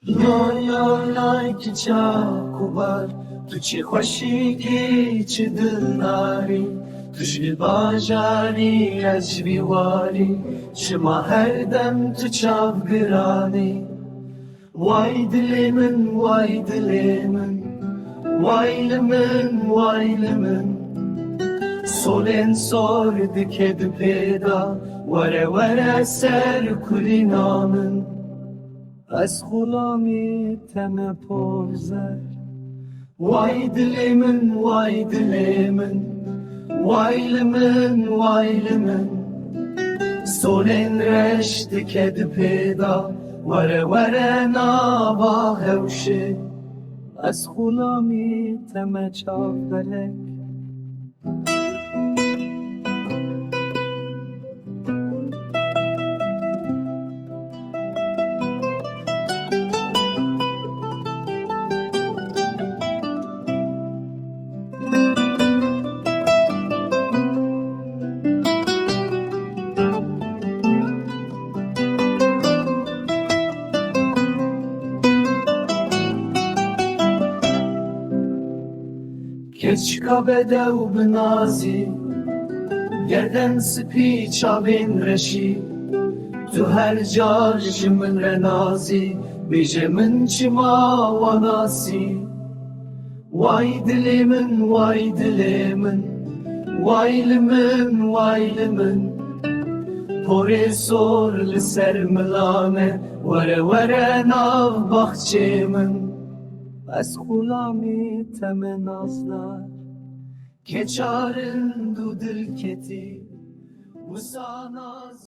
لای که چاکوبار تو چی خوشی که چه دلداری توش باجاری از بیواری شما هر دم تو چاپ گرانی وای دل من وای دل من وای من وای من سولن sordu kedi peda vare vare ser kulinamın az kulami teme pozer vay dilimin vay dilimin vay limin vay limin solen reşti kedi peda vare vare naba hevşi az kulami teme çavdelek Keç kabede u binazi Gerden spi çavin reşi Tu her car jimin renazi Bije min çima vanasi Vay dilimin vay dilimin Vay limin vay limin Pori sor li ser milane Vere vere nav bahçemin از غلامی تم نازدار که چارن دو دل کتی و ساناز